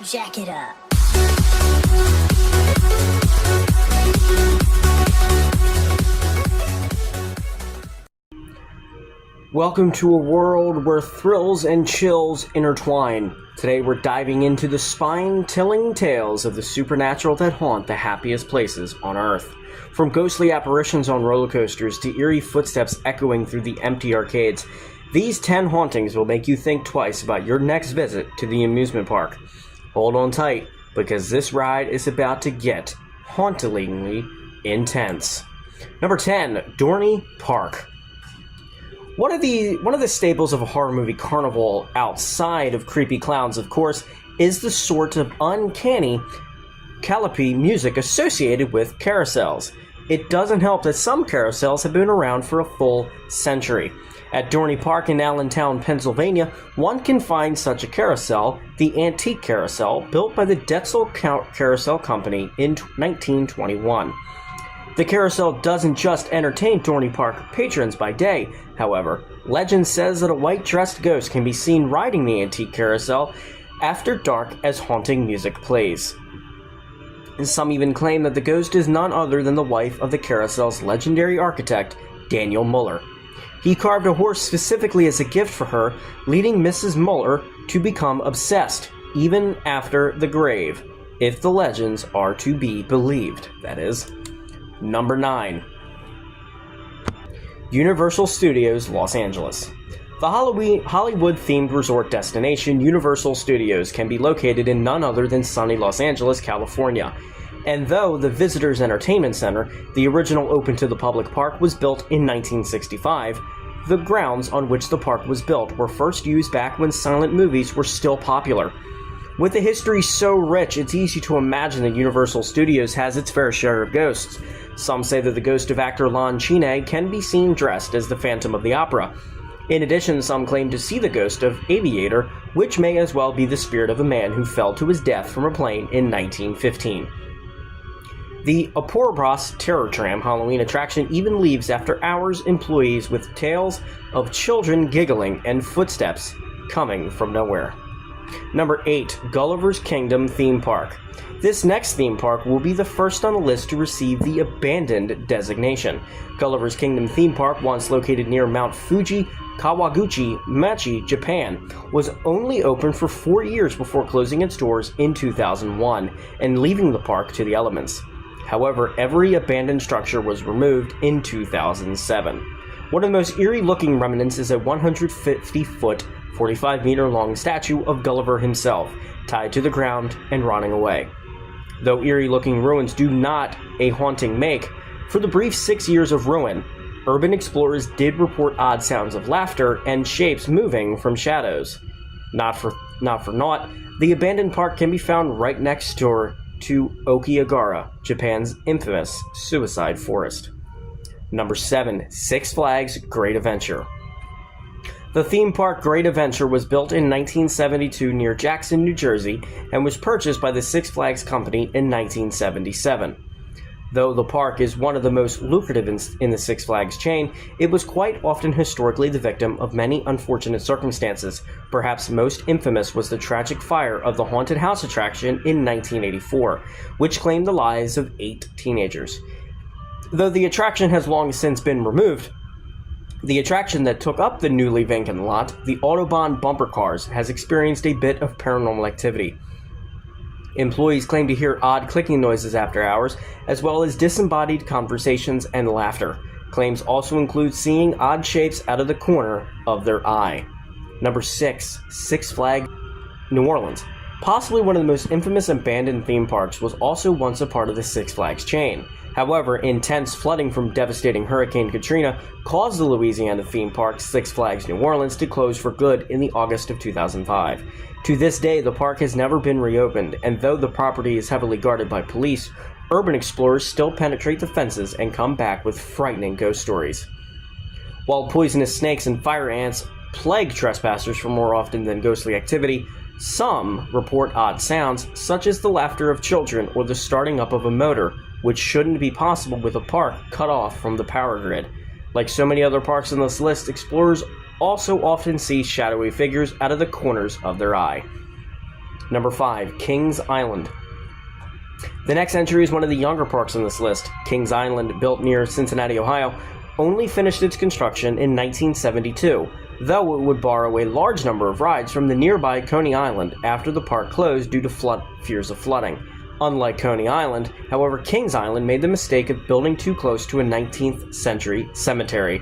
Jack it up. Welcome to a world where thrills and chills intertwine. Today we're diving into the spine-tilling tales of the supernatural that haunt the happiest places on Earth. From ghostly apparitions on roller coasters to eerie footsteps echoing through the empty arcades, these 10 hauntings will make you think twice about your next visit to the amusement park. Hold on tight, because this ride is about to get hauntingly intense. Number 10, Dorney Park. One of the staples of a horror movie carnival, outside of creepy clowns, of course, is the sort of uncanny calliope music associated with carousels. It doesn't help that some carousels have been around for a full century. At Dorney Park in Allentown, Pennsylvania, one can find such a carousel, the Antique Carousel, built by the Detzel Carousel Company in 1921. The carousel doesn't just entertain Dorney Park patrons by day, however. Legend says that a white-dressed ghost can be seen riding the Antique Carousel after dark as haunting music plays. And some even claim that the ghost is none other than the wife of the carousel's legendary architect, Daniel Muller. He carved a horse specifically as a gift for her, leading Mrs. Muller to become obsessed, even after the grave, if the legends are to be believed, that is. Number 9. Universal Studios Los Angeles. The Hollywood-themed resort destination Universal Studios can be located in none other than sunny Los Angeles, California. And though the Visitors Entertainment Center, the original open-to-the-public park, was built in 1965, the grounds on which the park was built were first used back when silent movies were still popular. With a history so rich, it's easy to imagine that Universal Studios has its fair share of ghosts. Some say that the ghost of actor Lon Chaney can be seen dressed as the Phantom of the Opera. In addition, some claim to see the ghost of Aviator, which may as well be the spirit of a man who fell to his death from a plane in 1915. The Ouroboros Terror Tram Halloween attraction even leaves after hours employees with tales of children giggling and footsteps coming from nowhere. Number 8, Gulliver's Kingdom Theme Park. This next theme park will be the first on the list to receive the abandoned designation. Gulliver's Kingdom Theme Park, once located near Mount Fuji, Kawaguchi, Machi, Japan, was only open for 4 years before closing its doors in 2001 and leaving the park to the elements. However, every abandoned structure was removed in 2007. One of the most eerie-looking remnants is a 150-foot, 45-meter-long statue of Gulliver himself, tied to the ground and rotting away. Though eerie-looking ruins do not a haunting make, for the brief 6 years of ruin, urban explorers did report odd sounds of laughter and shapes moving from shadows. Not for naught, the abandoned park can be found right next door to Okigahara, Japan's infamous suicide forest. Number 7, Six Flags Great Adventure. The theme park Great Adventure was built in 1972 near Jackson, New Jersey, and was purchased by the Six Flags Company in 1977. Though the park is one of the most lucrative in the Six Flags chain, it was quite often historically the victim of many unfortunate circumstances. Perhaps most infamous was the tragic fire of the haunted house attraction in 1984, which claimed the lives of 8 teenagers. Though the attraction has long since been removed, the attraction that took up the newly vacant lot, the Autobahn bumper cars, has experienced a bit of paranormal activity. Employees claim to hear odd clicking noises after hours, as well as disembodied conversations and laughter. Claims also include seeing odd shapes out of the corner of their eye. Number 6, Six Flags New Orleans. Possibly one of the most infamous abandoned theme parks, was also once a part of the Six Flags chain. However, intense flooding from devastating Hurricane Katrina caused the Louisiana theme park Six Flags New Orleans to close for good in the August of 2005. To this day, the park has never been reopened, and though the property is heavily guarded by police, urban explorers still penetrate the fences and come back with frightening ghost stories. While poisonous snakes and fire ants plague trespassers for more often than ghostly activity, some report odd sounds, such as the laughter of children or the starting up of a motor, which shouldn't be possible with a park cut off from the power grid. Like so many other parks on this list, explorers also often see shadowy figures out of the corners of their eye. Number 5, Kings Island. The next entry is one of the younger parks on this list. Kings Island, built near Cincinnati, Ohio, only finished its construction in 1972, though it would borrow a large number of rides from the nearby Coney Island after the park closed due to fears of flooding. Unlike Coney Island, however, Kings Island made the mistake of building too close to a 19th century cemetery.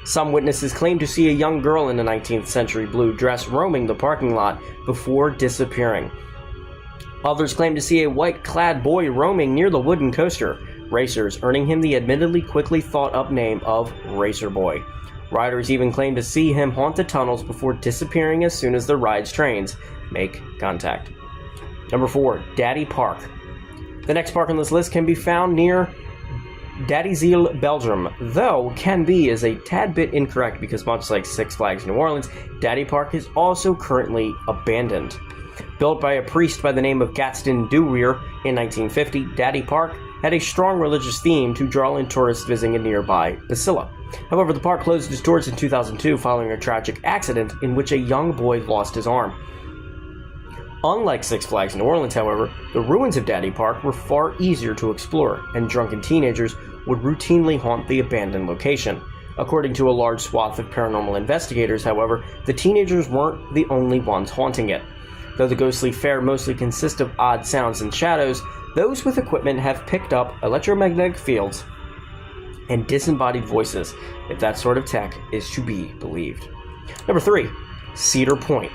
Some witnesses claim to see a young girl in a 19th century blue dress roaming the parking lot before disappearing. Others claim to see a white-clad boy roaming near the wooden coaster racers, earning him the admittedly quickly thought-up name of Racer Boy. Riders even claim to see him haunt the tunnels before disappearing as soon as the ride's trains make contact. Number 4, Daddy Park. The next park on this list can be found near Daddyzeel, Belgium, though can be is a tad bit incorrect because much like Six Flags New Orleans, Daddy Park is also currently abandoned. Built by a priest by the name of Gaston Duweer in 1950, Daddy Park had a strong religious theme to draw in tourists visiting a nearby basilica. However, the park closed its doors in 2002 following a tragic accident in which a young boy lost his arm. Unlike Six Flags New Orleans, however, the ruins of Daddy Park were far easier to explore, and drunken teenagers would routinely haunt the abandoned location. According to a large swath of paranormal investigators, however, the teenagers weren't the only ones haunting it. Though the ghostly fare mostly consists of odd sounds and shadows, those with equipment have picked up electromagnetic fields and disembodied voices, if that sort of tech is to be believed. Number 3, Cedar Point.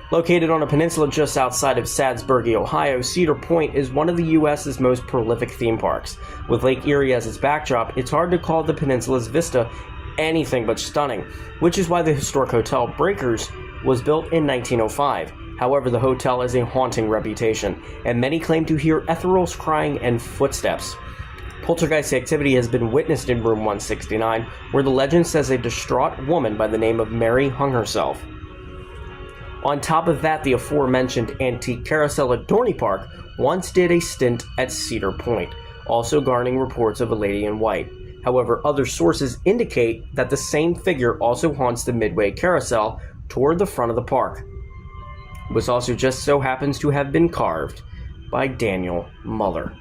Located on a peninsula just outside of Sadsburg, Ohio, Cedar Point is one of the U.S.'s most prolific theme parks. With Lake Erie as its backdrop, it's hard to call the peninsula's vista anything but stunning, which is why the historic Hotel Breakers was built in 1905. However, the hotel has a haunting reputation, and many claim to hear ethereal crying and footsteps. Poltergeist activity has been witnessed in room 169, where the legend says a distraught woman by the name of Mary hung herself. On top of that, the aforementioned antique carousel at Dorney Park once did a stint at Cedar Point, also garnering reports of a lady in white. However, other sources indicate that the same figure also haunts the Midway Carousel toward the front of the park, which also just so happens to have been carved by Daniel Muller.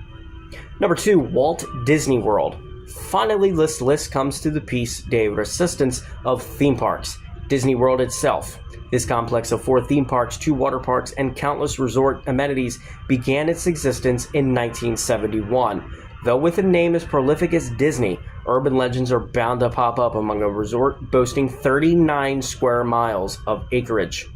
Number 2, Walt Disney World. Finally, this list comes to the piece de resistance of theme parks, Disney World itself. This complex of 4 theme parks, 2 water parks, and countless resort amenities began its existence in 1971. Though with a name as prolific as Disney, urban legends are bound to pop up among a resort boasting 39 square miles of acreage.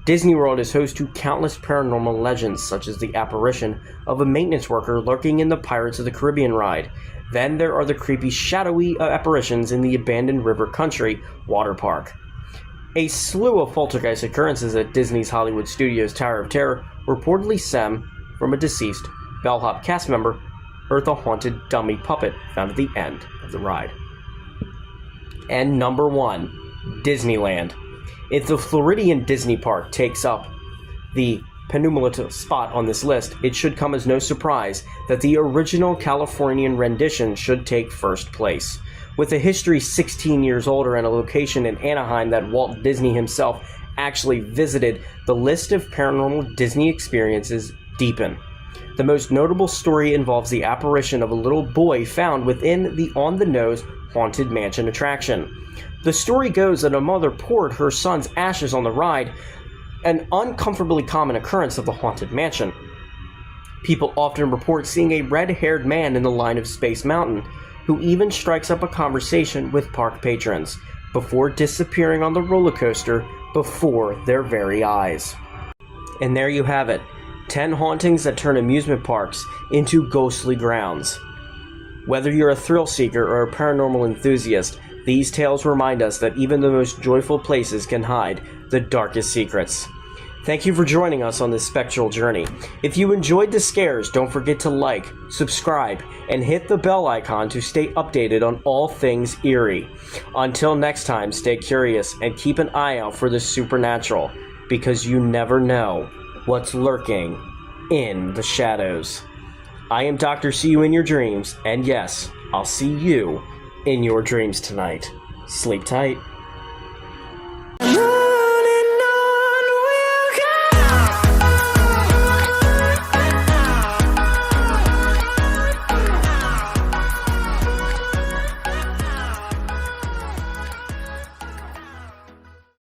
Disney World is host to countless paranormal legends, such as the apparition of a maintenance worker lurking in the Pirates of the Caribbean ride. Then there are the creepy, shadowy apparitions in the abandoned River Country water park. A slew of poltergeist occurrences at Disney's Hollywood Studios Tower of Terror reportedly stem from a deceased bellhop cast member or the haunted dummy puppet found at the end of the ride. And number 1, Disneyland. If the Floridian Disney Park takes up the penultimate spot on this list, it should come as no surprise that the original Californian rendition should take first place. With a history 16 years older and a location in Anaheim that Walt Disney himself actually visited, the list of paranormal Disney experiences deepen. The most notable story involves the apparition of a little boy found within the on-the-nose Haunted Mansion attraction. The story goes that a mother poured her son's ashes on the ride, an uncomfortably common occurrence of the Haunted Mansion. People often report seeing a red-haired man in the line of Space Mountain, who even strikes up a conversation with park patrons, before disappearing on the roller coaster before their very eyes. And there you have it, 10 hauntings that turn amusement parks into ghostly grounds. Whether you're a thrill seeker or a paranormal enthusiast, these tales remind us that even the most joyful places can hide the darkest secrets. Thank you for joining us on this spectral journey. If you enjoyed the scares, don't forget to like, subscribe, and hit the bell icon to stay updated on all things eerie. Until next time, stay curious and keep an eye out for the supernatural, because you never know what's lurking in the shadows. I am Dr. See You in Your Dreams, and yes, I'll see you in your dreams tonight. Sleep tight.